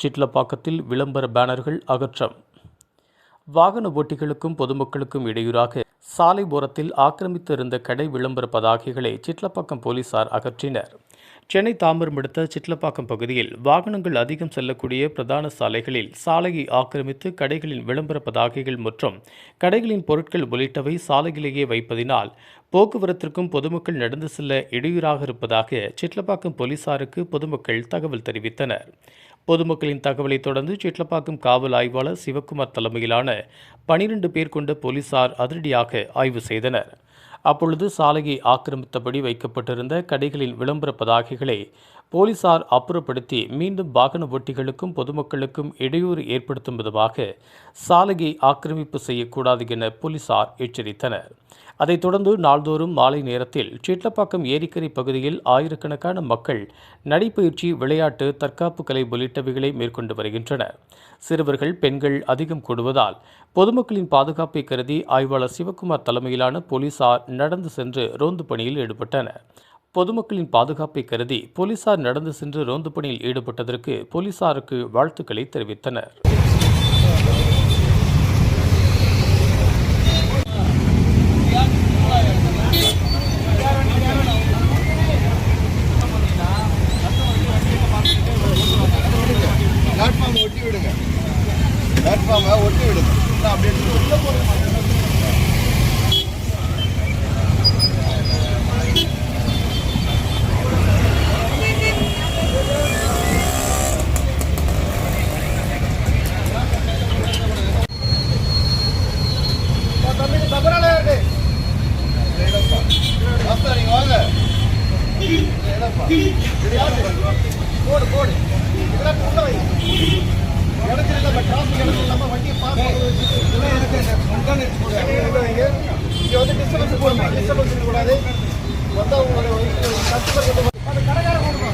சிட்லப்பாக்கத்தில் விளம்பர பேனர்கள் அகற்றம். வாகன ஓட்டிகளுக்கும் பொதுமக்களுக்கும் இடையூறாக சாலை ஓரத்தில் ஆக்கிரமித்திருந்த கடை விளம்பர பதாகைகளை சிட்லப்பாக்கம் போலீசார் அகற்றினர். சென்னை தாம்பரம் அடுத்த சிட்லப்பாக்கம் பகுதியில் வாகனங்கள் அதிகம் செல்லக்கூடிய பிரதான சாலைகளில் சாலையை ஆக்கிரமித்து கடைகளின் விளம்பர பதாகைகள் மற்றும் கடைகளின் பொருட்கள் உள்ளிட்டவை சாலையிலேயே வைப்பதினால் போக்குவரத்திற்கும் பொதுமக்கள் நடந்து செல்ல இடையூறாக இருப்பதாக சிட்லப்பாக்கம் போலீசாருக்கு பொதுமக்கள் தகவல் தெரிவித்தனர். பொதுமக்களின் தகவலை தொடர்ந்து சிட்லப்பாக்கம் காவல் ஆய்வாளர் சிவக்குமார் தலைமையிலான 12 பேர் கொண்ட போலீசார் அதிரடியாக ஆய்வு செய்தனர். அப்பொழுது சாலையை ஆக்கிரமித்தபடி வைக்கப்பட்டிருந்த கடைகளின் விளம்பர பதாகைகளை போலீசார் அப்புறப்படுத்தி மீண்டும் வாகன ஓட்டிகளுக்கும் பொதுமக்களுக்கும் இடையூறு ஏற்படுத்தும் விதமாக சாலையை ஆக்கிரமிப்பு செய்யக்கூடாது என போலீசார் எச்சரித்தனர். அதைத் தொடர்ந்து நாள்தோறும் மாலை நேரத்தில் சிட்லப்பாக்கம் ஏரிக்கரை பகுதியில் ஆயிரக்கணக்கான மக்கள் நடைபயிற்சி, விளையாட்டு, தற்காப்பு கலை உள்ளிட்டவைகளை மேற்கொண்டு வருகின்றனர். சிறுவர்கள், பெண்கள் அதிகம் கூடுவதால் பொதுமக்களின் பாதுகாப்பை கருதி ஆய்வாளர் சிவக்குமார் தலைமையிலான போலீசார் நடந்து சென்று ரோந்து பணியில் ஈடுபட்டனர். பொதுமக்களின் பாதுகாப்பை கருதி போலீசார் நடந்து சென்று ரோந்து பணியில் ஈடுபட்டதற்கு போலீசாருக்கு வாழ்த்துக்களை தெரிவித்தனர். ஒட்டி விடுங்க, பிளாட்ஃபார்மை ஒட்டி விடுங்க. நீங்க வாங்க, போடு போடு உள்ள வை. இடத்துல இல்லாம டிராஃபிக் இடத்துல இல்லாம வண்டியை இங்கே வந்து டிஸ்டர்பன்ஸ் போடுமா, டிஸ்டர்பன்ஸ் இருக்கக்கூடாது. வந்து அவங்களுடைய கஸ்டமர் கடைக்கார போடுமா.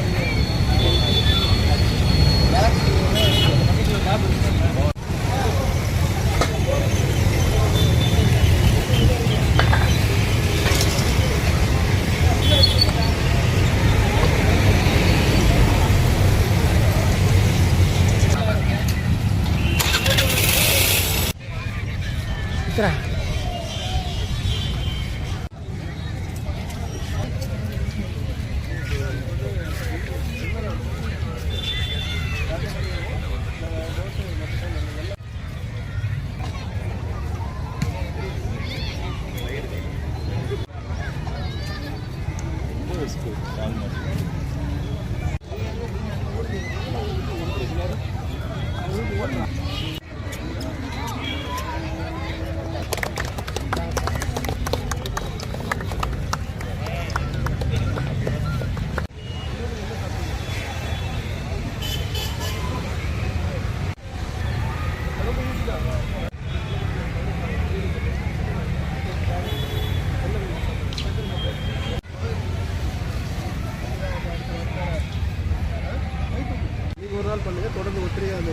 ஒரு நாள் பண்ணுங்க, தொடர்ந்து ஒற்றையாக அந்த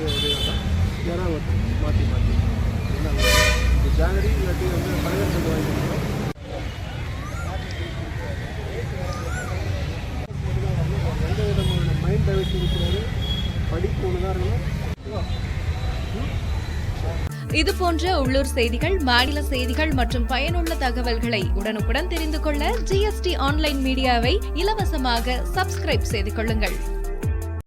யாராவது மாற்றி மாற்றி ஜானரி இல்லாட்டி வந்து பழகர் கொண்டு வாங்கிக்கிறோம். எந்த விதமான மைண்ட் டைவர்ஷன் இருக்கிறாரு, படிப்பு ஒன்றுதான். இது போன்ற உள்ளூர் செய்திகள், மாநில செய்திகள் மற்றும் பயனுள்ள தகவல்களை உடனுக்குடன் தெரிந்து கொள்ள GST ஆன்லைன் மீடியாவை இலவசமாக சப்ஸ்கிரைப் செய்து கொள்ளுங்கள்.